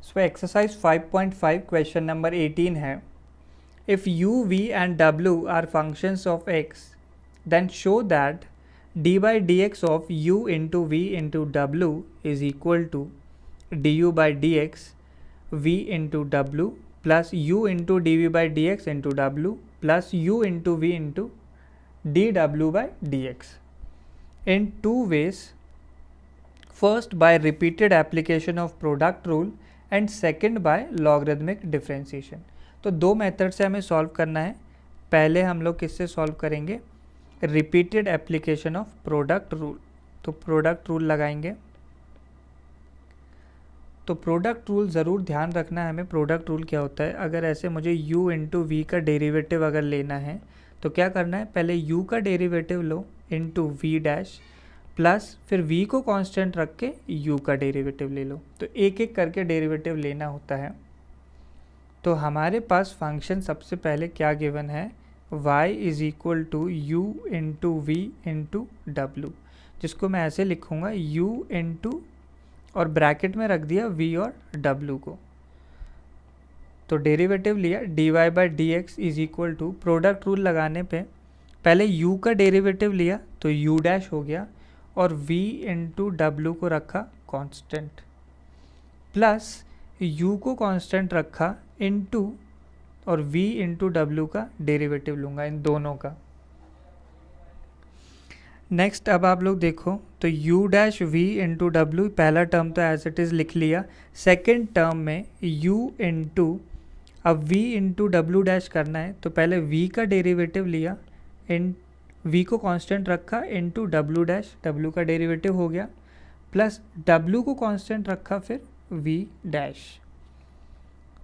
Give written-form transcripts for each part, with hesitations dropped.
So exercise 5.5 question number 18 है, if u, v and w are functions of x, then show that d by dx of u into v into w is equal to du by dx v into w plus u into dv by dx into w plus u into v into dw by dx in two ways. First by repeated application of product rule and second by logarithmic differentiation. तो दो method से हमें solve करना है. पहले हम लोग किससे सॉल्व करेंगे? Repeated application of product rule. तो प्रोडक्ट रूल लगाएंगे. तो प्रोडक्ट रूल ज़रूर ध्यान रखना है हमें. प्रोडक्ट रूल क्या होता है? अगर ऐसे मुझे u इंटू वी का डेरिवेटिव अगर लेना है तो क्या करना है? पहले u का डेरिवेटिव लो इंटू वी डैश प्लस फिर v को कांस्टेंट रख के u का डेरिवेटिव ले लो. तो एक एक करके डेरिवेटिव लेना होता है. तो हमारे पास फंक्शन सबसे पहले क्या गिवन है? y is equal to u into v into डब्लू, जिसको मैं ऐसे लिखूँगा u इंटू और ब्रैकेट में रख दिया v और w को. तो डेरिवेटिव लिया dy by d x is equal to, product rule लगाने पे पहले u का डेरिवेटिव लिया तो u डैश हो गया और v इंटू डब्लू को रखा कांस्टेंट प्लस u को कांस्टेंट रखा इंटू और v इंटू डब्लू का डेरिवेटिव लूँगा इन दोनों का. नेक्स्ट अब आप लोग देखो तो u dash v into W, पहला टर्म तो एज इट इज़ लिख लिया. सेकेंड टर्म में u इंटू, अब v इंटू डब्लू डैश करना है तो पहले v का डेरिवेटिव लिया, इन v को कांस्टेंट रखा इंटू डब्लू डैश, डब्लू का डेरिवेटिव हो गया प्लस w को कांस्टेंट रखा फिर v डैश.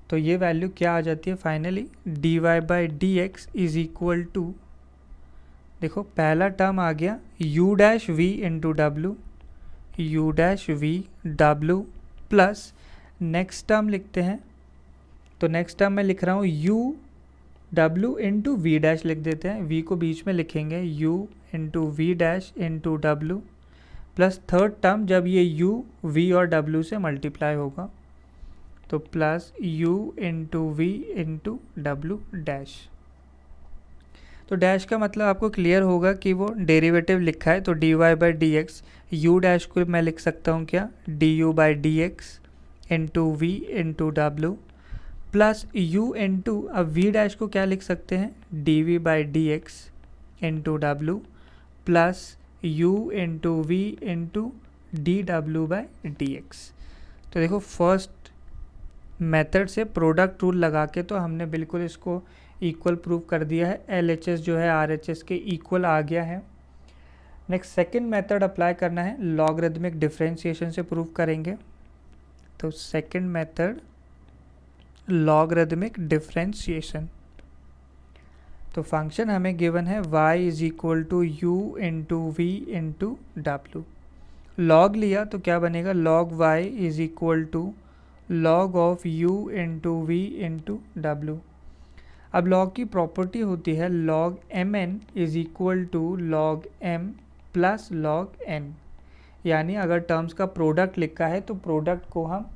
तो ये वैल्यू क्या आ जाती है finally? dy by d x is equal to, देखो पहला टर्म आ गया u डैश v इंटू डब्लू, u डैश v डब्लू प्लस नेक्स्ट टर्म लिखते हैं. तो नेक्स्ट टर्म मैं लिख रहा हूँ u w into v dash लिख देते हैं. v को बीच में लिखेंगे u into v dash into डब्लू प्लस थर्ड टर्म जब ये u v और w से मल्टीप्लाई होगा तो plus u into v into डब्लू डैश. तो डैश का मतलब आपको क्लियर होगा कि वो डेरिवेटिव लिखा है. तो dy by d x, u dash को मैं लिख सकता हूँ क्या? du by d x into v into डब्लू प्लस u इंटू, अब v डैश को क्या लिख सकते हैं? dv by d x into डब्लू plus u into v into d डब्लू बाई डी एक्स. तो देखो फर्स्ट मेथड से प्रोडक्ट रूल लगा के तो हमने बिल्कुल इसको इक्वल प्रूव कर दिया है. LHS जो है RHS के इक्वल आ गया है. नेक्स्ट सेकेंड मेथड अप्लाई करना है, लॉगरिदमिक डिफ्रेंशिएशन से प्रूव करेंगे. तो सेकेंड मेथड लॉगरिदमिक डिफ्रेंशिएशन. तो फंक्शन हमें गिवन है y is equal to u into v into डब्लू. लॉग लिया तो क्या बनेगा? Log y is equal to log of u into v into डब्लू. अब लॉग की प्रॉपर्टी होती है log mn is equal to log m plus log n. यानी अगर टर्म्स का प्रोडक्ट लिखा है तो प्रोडक्ट को हम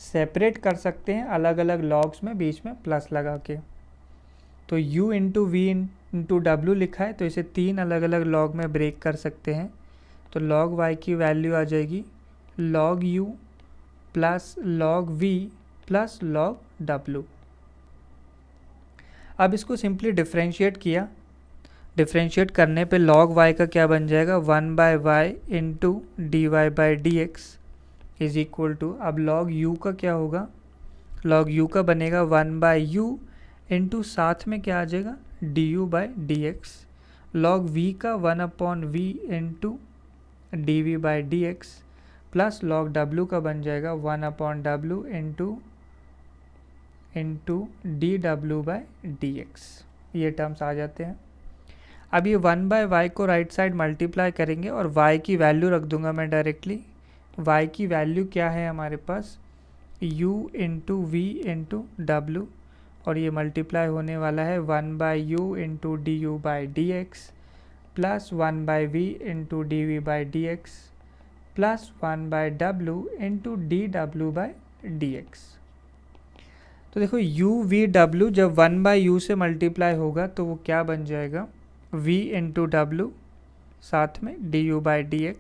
सेपरेट कर सकते हैं अलग अलग लॉग्स में, बीच में प्लस लगा के. तो u इंटू वी इंटू डब्लू लिखा है तो इसे तीन अलग अलग लॉग में ब्रेक कर सकते हैं. तो लॉग y की वैल्यू आ जाएगी log u plus log v plus log w. अब इसको सिंपली डिफ्रेंशिएट किया. डिफ्रेंशिएट करने पे लॉग y का क्या बन जाएगा? 1 by y into d y by d x is equal to, अब लॉग u का क्या होगा? लॉग u का बनेगा 1 बाय यू इंटू साथ में क्या आ जाएगा? D u by d x. Log v का 1 upon v into d v by d x plus log w का बन जाएगा 1 अपॉन w इंटू डी डब्लू बाई डी एक्स. ये टर्म्स आ जाते हैं. अब ये 1 बाय वाई को राइट साइड मल्टीप्लाई करेंगे और y की वैल्यू रख दूंगा मैं डायरेक्टली. y की वैल्यू क्या है हमारे पास? u into v into W और ये मल्टीप्लाई होने वाला है 1 bye you into D u by d x plus 1 bye we into d v by d x plus 1 bye W into d डब्लू बाई डी एक्स. तो देखो you V W जब 1/u से मल्टीप्लाई होगा तो वो क्या बन जाएगा, v इंटू डब्ल्यू साथ में du/dx,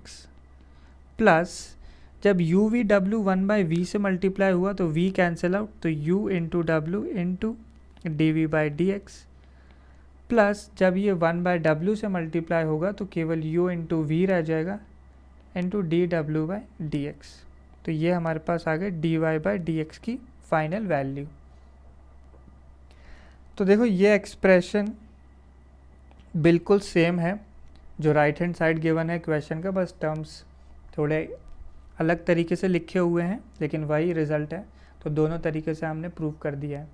प्लस जब u v w 1/v से मल्टीप्लाई हुआ तो v कैंसिल आउट, तो u into W into dv/dx, plus जब ये 1/w से मल्टीप्लाई होगा तो केवल u इंटू v रह जाएगा इंटू dw/dx। तो ये हमारे पास आ गए dy/dx की फाइनल वैल्यू। तो देखो ये एक्सप्रेशन बिल्कुल सेम है जो राइट हैंड साइड गिवन है क्वेश्चन का, बस टर्म्स थोड़े अलग तरीके से लिखे हुए हैं लेकिन वही रिजल्ट है। तो दोनों तरीके से हमने प्रूव कर दिया है।